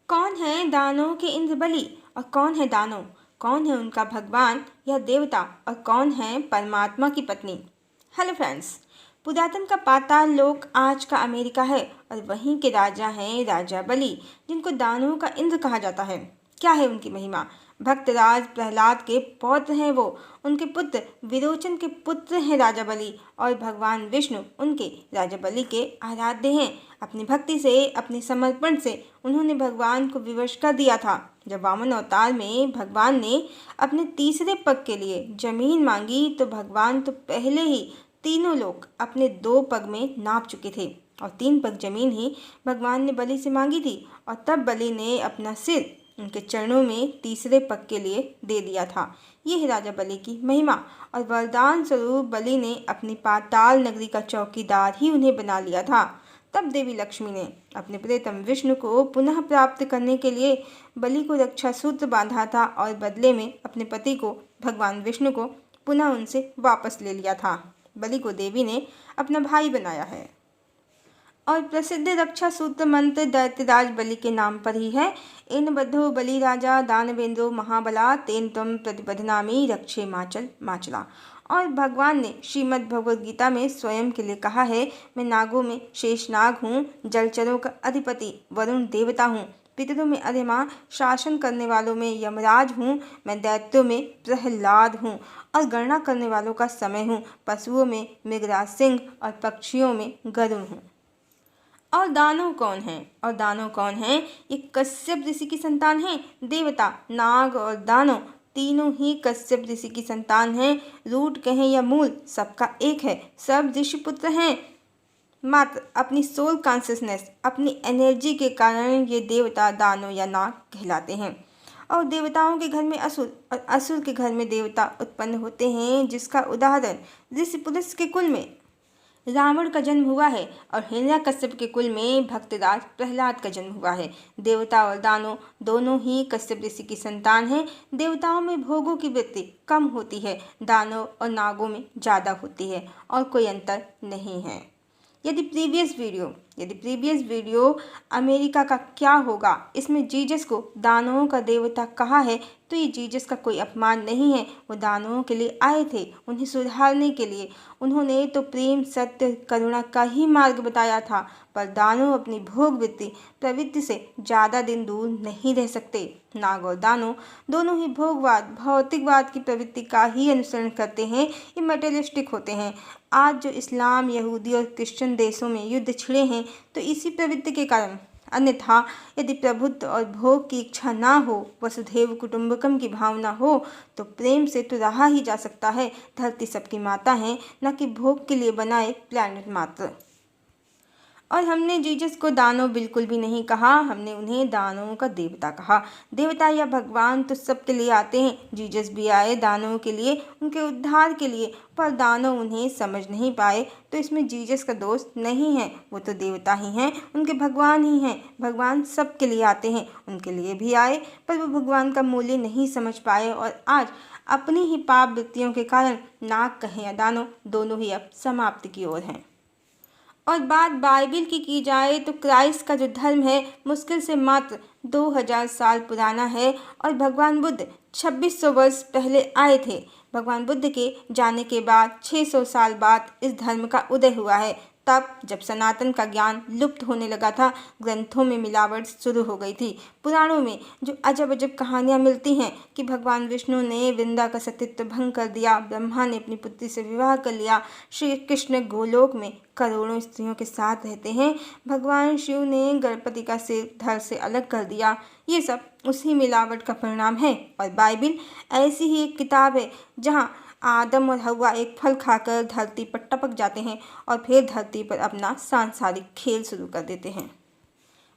कौन है दानों के इंद्र बलि और कौन है दानव? कौन है उनका भगवान या देवता और कौन है परमात्मा की पत्नी? हेलो फ्रेंड्स, पुरातन का पाताल लोक आज का अमेरिका है और वहीं के राजा हैं राजा बलि, जिनको दानवों का इंद्र कहा जाता है। क्या है उनकी महिमा? भक्तराज प्रहलाद के पौत्र हैं वो, उनके पुत्र विरोचन के पुत्र हैं राजा बलि और भगवान विष्णु उनके राजा बलि के आराध्य हैं। अपनी भक्ति से, अपने समर्पण से उन्होंने भगवान को विवश कर दिया था। जब वामन अवतार में भगवान ने अपने तीसरे पग के लिए जमीन मांगी तो भगवान तो पहले ही तीनों लोग अपने 2 पग में नाप चुके थे और 3 पग जमीन ही भगवान ने बलि से मांगी थी और तब बलि ने अपना सिर उनके चरणों में तीसरे पग के लिए दे दिया था। ये है राजा बलि की महिमा और वरदान स्वरूप बलि ने अपनी पाताल नगरी का चौकीदार ही उन्हें बना लिया था। तब देवी लक्ष्मी ने अपने प्रियतम विष्णु को पुनः प्राप्त करने के लिए बलि को रक्षा सूत्र बांधा था और बदले में अपने पति को भगवान विष्णु को पुनः उनसे वापस ले लिया था। बलि को देवी ने अपना भाई बनाया है और प्रसिद्ध रक्षा सूत्र मंत्र दैत्यराज बलि के नाम पर ही है। इन बद्धो बलि राजा दानवेंद्रो महाबला तेन त्वं प्रतिबध्नामि रक्षे माचल माचला। और भगवान ने श्रीमद् भगवद गीता में स्वयं के लिए कहा है, मैं नागों में शेषनाग हूँ, जलचरों का अधिपति वरुण देवता हूँ, पितरों में अधिमा, शासन करने वालों में यमराज हूँ, मैं दैत्यों में प्रहलाद हूँ और गणना करने वालों का समय हूँ, पशुओं में मृगराज सिंह और पक्षियों में गरुड़ हूँ। और दानव कौन है? और दानव कौन है? ये कश्यप ऋषि की संतान है। देवता, नाग और दानव तीनों ही कश्यप ऋषि की संतान हैं। रूट कहें या मूल, सबका एक है। सब ऋषि पुत्र हैं, मात्र अपनी सोल कॉन्शियसनेस, अपनी एनर्जी के कारण ये देवता, दानव या नाग कहलाते हैं। और देवताओं के घर में असुर और असुर के घर में देवता उत्पन्न होते हैं, जिसका उदाहरण ऋषि पुरुष के कुल में रावण का जन्म हुआ है और हिरण्यकश्यप के कुल में भक्तराज प्रहलाद का जन्म हुआ है। देवता और दानव दोनों ही कश्यप ऋषि की संतान हैं। देवताओं में भोगों की वृत्ति कम होती है, दानव और नागों में ज़्यादा होती है और कोई अंतर नहीं है। यदि प्रीवियस वीडियो अमेरिका का क्या होगा इसमें जीसस को दानवों का देवता कहा है, तो ये जीसस का कोई अपमान नहीं है। वो दानवों के लिए आए थे, उन्हें सुधारने के लिए। उन्होंने तो प्रेम, सत्य, करुणा का ही मार्ग बताया था, पर दानव अपनी भोग वृत्ति प्रवृत्ति से ज़्यादा दिन दूर नहीं रह सकते। नाग और दानव दोनों ही भोगवाद, भौतिकवाद की प्रवृत्ति का ही अनुसरण करते हैं। ये मटेरियलिस्टिक होते हैं। आज जो इस्लाम, यहूदी और क्रिश्चियन देशों में युद्ध छिड़े हैं तो इसी प्रवृत्ति के कारण। अन्यथा यदि प्रभुत्व और भोग की इच्छा ना हो, वसुधैव कुटुंबकम की भावना हो, तो प्रेम से तो रहा ही जा सकता है। धरती सबकी माता है, न कि भोग के लिए बनाए प्लैनेट मात्र। और हमने जीसस को दानव बिल्कुल भी नहीं कहा, हमने उन्हें दानवों का देवता कहा। देवता या भगवान तो सबके लिए आते हैं। जीसस भी आए दानवों के लिए, उनके उद्धार के लिए, पर दानव उन्हें समझ नहीं पाए, तो इसमें जीसस का दोष नहीं है। वो तो देवता ही हैं, उनके भगवान ही हैं। भगवान सबके लिए आते हैं, उनके लिए भी आए, पर वो भगवान का मूल्य नहीं समझ पाए और आज अपनी ही पाप वृत्तियों के कारण नाग कहें या दानव दोनों ही अब समाप्ति की ओर हैं। और बात बाइबिल की जाए तो क्राइस्ट का जो धर्म है मुश्किल से मात्र 2000 साल पुराना है और भगवान बुद्ध 2600 वर्ष पहले आए थे। भगवान बुद्ध के जाने के बाद 600 साल बाद इस धर्म का उदय हुआ है। तब जब सनातन का ज्ञान लुप्त होने लगा था, ग्रंथों में मिलावट शुरू हो गई थी। पुराणों में जो अजब अजब कहानियाँ मिलती हैं कि भगवान विष्णु ने वृंदा का सतीत्व भंग कर दिया, ब्रह्मा ने अपनी पुत्री से विवाह कर लिया, श्री कृष्ण गोलोक में करोड़ों स्त्रियों के साथ रहते हैं, भगवान शिव ने गणपति का सिर धड़ से अलग कर दिया। ये सब उसी मिलावट का परिणाम है। और बाइबिल ऐसी ही एक किताब है जहाँ आदम और हव्वा एक फल खाकर धरती पर टपक जाते हैं और फिर धरती पर अपना सांसारिक खेल शुरू कर देते हैं।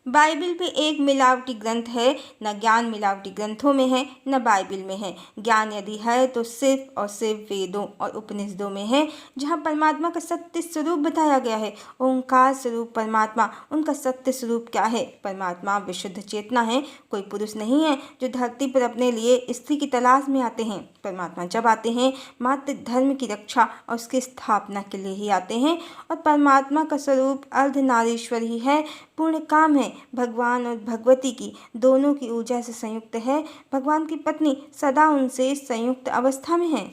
बाइबिल भी एक मिलावटी ग्रंथ है। न ज्ञान मिलावटी ग्रंथों में है, न बाइबिल में है। ज्ञान यदि है तो सिर्फ और सिर्फ वेदों और उपनिषदों में है, जहाँ परमात्मा का सत्य स्वरूप बताया गया है। ओंकार स्वरूप परमात्मा, उनका सत्य स्वरूप क्या है? परमात्मा विशुद्ध चेतना है, कोई पुरुष नहीं है जो धरती पर अपने लिए स्त्री की तलाश में आते हैं। परमात्मा जब आते हैं मात्र धर्म की रक्षा और उसकी स्थापना के लिए ही आते हैं। और परमात्मा का स्वरूप अर्धनारीश्वर ही है, पूर्ण काम है। हैं। भगवान और भगवती की दोनों की ऊर्जा से संयुक्त है। भगवान की पत्नी सदा उनसे संयुक्त अवस्था में है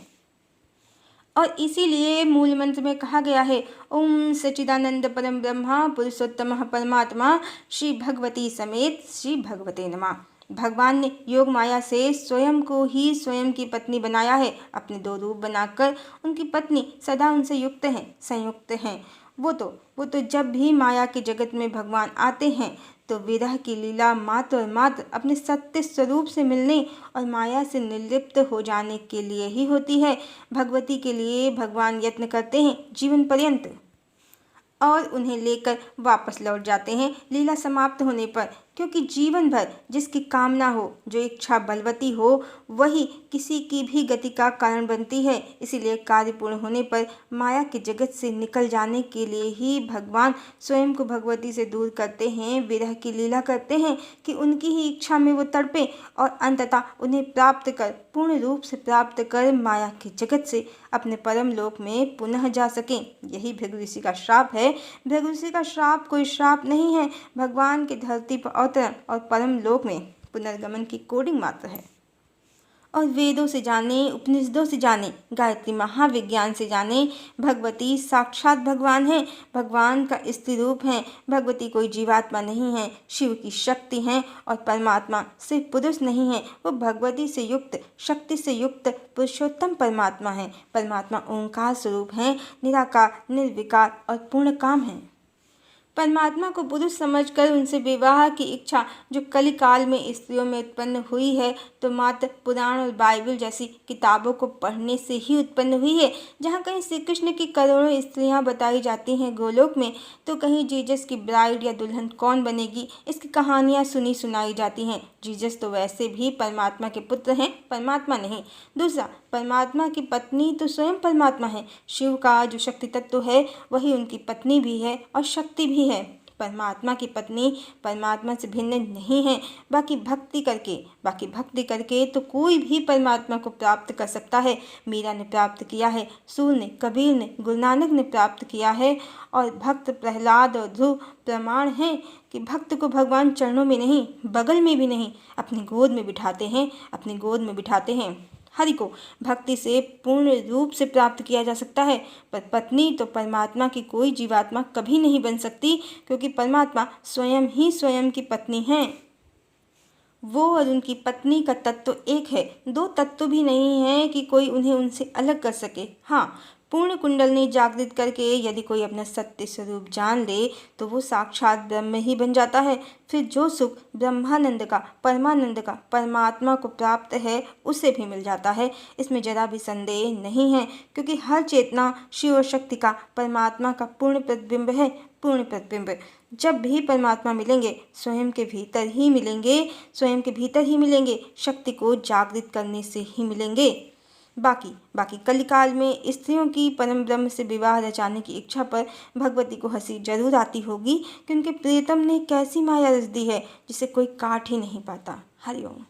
और इसीलिए मूल मंत्र में कहा गया है, ओम सच्चिदानंद परम ब्रह्मा पुरुषोत्तम परमात्मा श्री भगवती समेत श्री भगवते नमः। भगवान ने योग माया से स्वयं को ही स्वयं की पत्नी बनाया है। अपने दो रूप बनाकर उनकी पत्नी सदा उनसे युक्त हैं, संयुक्त हैं। वो तो जब भी माया के जगत में भगवान आते हैं तो विरह की लीला मात्र और मात्र अपने सत्य स्वरूप से मिलने और माया से निर्लिप्त हो जाने के लिए ही होती है। भगवती के लिए भगवान यत्न करते हैं जीवन पर्यंत और उन्हें लेकर वापस लौट जाते हैं लीला समाप्त होने पर, क्योंकि जीवन भर जिसकी कामना हो, जो इच्छा बलवती हो, वही किसी की भी गति का कारण बनती है। इसीलिए कार्य पूर्ण होने पर माया के जगत से निकल जाने के लिए ही भगवान स्वयं को भगवती से दूर करते हैं, विरह की लीला करते हैं कि उनकी ही इच्छा में वो तड़पे और अंततः उन्हें प्राप्त कर, पूर्ण रूप से प्राप्त कर माया के जगत से अपने परम लोक में पुनः जा सकें। यही भृगु ऋषि का श्राप है। भृगु ऋषि का श्राप कोई श्राप नहीं है, भगवान की धरती पर अवतरण और परम लोक में पुनर्गमन की कोडिंग मात्र है। और वेदों से जाने, उपनिषदों से जाने, गायत्री महाविज्ञान से जाने, भगवती साक्षात भगवान है, भगवान का स्त्री रूप है। भगवती कोई जीवात्मा नहीं है, शिव की शक्ति है और परमात्मा सिर्फ पुरुष नहीं है, वो भगवती से युक्त, शक्ति से युक्त पुरुषोत्तम परमात्मा है। परमात्मा ओंकार स्वरूप है, निराकार, निर्विकार और पूर्ण काम है। परमात्मा को पुरुष समझकर उनसे विवाह की इच्छा जो कलिकाल में स्त्रियों में उत्पन्न हुई है, तो मात्र पुराण और बाइबल जैसी किताबों को पढ़ने से ही उत्पन्न हुई है। जहाँ कहीं श्री कृष्ण की करोड़ों स्त्रियाँ बताई जाती हैं गोलोक में, तो कहीं जीसस की ब्राइड या दुल्हन कौन बनेगी, इसकी कहानियाँ सुनी सुनाई जाती हैं। जीसस तो वैसे भी परमात्मा के पुत्र हैं, परमात्मा नहीं। दूसरा, परमात्मा की पत्नी तो स्वयं परमात्मा है। शिव का जो शक्ति तत्व है वही उनकी पत्नी भी है और शक्ति भी है। परमात्मा की पत्नी परमात्मा से भिन्न नहीं है। बाकी भक्ति करके तो कोई भी परमात्मा को प्राप्त कर सकता है। मीरा ने प्राप्त किया है, सूर ने, कबीर ने, गुरु नानक ने प्राप्त किया है और भक्त प्रहलाद और ध्रुव प्रमाण हैं कि भक्त को भगवान चरणों में नहीं, बगल में भी नहीं, अपनी गोद में बिठाते हैं। हरि को भक्ति से पूर्ण रूप से प्राप्त किया जा सकता है, पर पत्नी तो परमात्मा की कोई जीवात्मा कभी नहीं बन सकती, क्योंकि परमात्मा स्वयं ही स्वयं की पत्नी हैं। वो और उनकी पत्नी का तत्व एक है, दो तत्व भी नहीं है कि कोई उन्हें उनसे अलग कर सके। हाँ, पूर्ण कुंडलनी जागृत करके यदि कोई अपना सत्य स्वरूप जान ले तो वो साक्षात ब्रह्म ही बन जाता है। फिर जो सुख ब्रह्मानंद का, परमानंद का, परमात्मा को प्राप्त है, उसे भी मिल जाता है। इसमें जरा भी संदेह नहीं है, क्योंकि हर चेतना शिव और शक्ति का, परमात्मा का पूर्ण प्रतिबिंब है। पूर्ण प्रतिबिंब जब भी परमात्मा मिलेंगे स्वयं के भीतर ही मिलेंगे, शक्ति को जागृत करने से ही मिलेंगे। बाकी कलिकाल में स्त्रियों की परम ब्रह्म से विवाह रचाने की इच्छा पर भगवती को हंसी जरूर आती होगी कि उनके प्रियतम ने कैसी माया रच दी है जिसे कोई काट ही नहीं पाता। हरिओम।